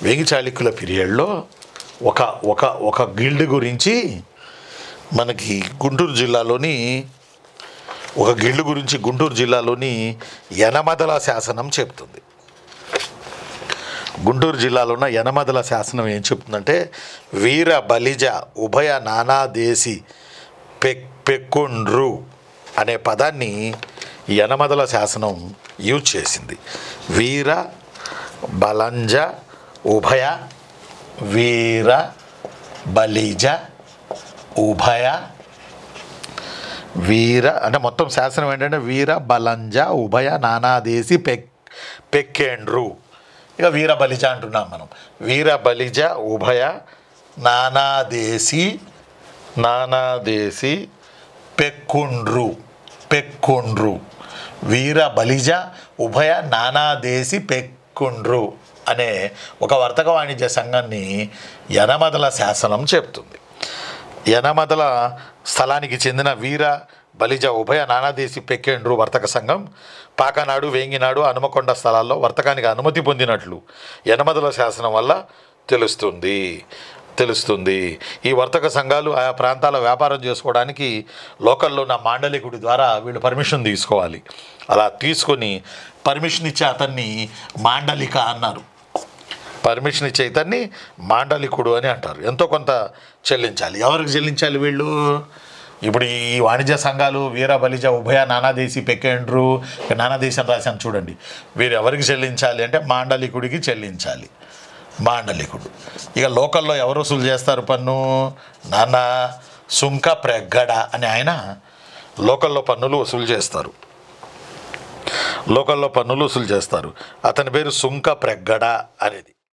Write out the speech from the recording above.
వేగి చాళుక్యుల పీరియడ్లో ఒక ఒక ఒక గిల్డ్ గురించి మనకి గుంటూరు జిల్లాలోని యనమదల శాసనం చెప్తుంది. గుంటూరు జిల్లాలో ఉన్న యనమదల శాసనం ఏం చెప్తుందంటే, వీర బలిజ ఉభయ నానాదేశి పెక్కుండ్రు అనే పదాన్ని యనమదల శాసనం యూజ్ చేసింది. వీర బలంజ ఉభయ, వీర బలిజ ఉభయ, వీర అంటే మొత్తం శాసనం ఏంటంటే వీర బలంజ ఉభయ నానాదేశి పెక్కేండ్రు. ఇక వీర బలిజ అంటున్నాం మనం. వీర బలిజ ఉభయ నానాదేశి పెక్కుండ్రు. వీర బలిజ ఉభయ నానాదేశి పెక్కుండ్రు అనే ఒక వర్తక వాణిజ్య సంఘాన్ని యనమదల శాసనం చెప్తుంది. యనమదల స్థలానికి చెందిన వీర బలిజ ఉభయ నానాదేశి పెక్కేండ్రు వర్తక సంఘం పాకనాడు, వేంగినాడు, హనుమకొండ స్థలాల్లో వర్తకానికి అనుమతి పొందినట్లు యనమదల శాసనం వల్ల తెలుస్తుంది. ఈ వర్తక సంఘాలు ఆయా ప్రాంతాల వ్యాపారం చేసుకోవడానికి లోకల్లో ఉన్న మాండలికుడి ద్వారా వీళ్ళు పర్మిషన్ తీసుకోవాలి. అలా తీసుకొని పర్మిషన్ ఇచ్చే అతన్ని మాండలిక అన్నారు. పర్మిషన్ ఇచ్చే ఇతన్ని మాండలికుడు అని అంటారు. ఎంతో కొంత చెల్లించాలి. ఎవరికి చెల్లించాలి వీళ్ళు? ఇప్పుడు ఈ వాణిజ్య సంఘాలు వీర బలిజ ఉభయ నానాదేశి పెక్కేండ్రు, నానాదేశి అని రాశాను చూడండి. వీరు ఎవరికి చెల్లించాలి అంటే మాండలికుడికి చెల్లించాలి. మాండలికుడు. ఇక లోకల్లో ఎవరు వసూలు చేస్తారు పన్ను? నానా సుంక ప్రగ్గడ అని ఆయన లోకల్లో పన్నులు వసూలు చేస్తారు. అతని పేరు సుంక ప్రగ్గడ అనేది.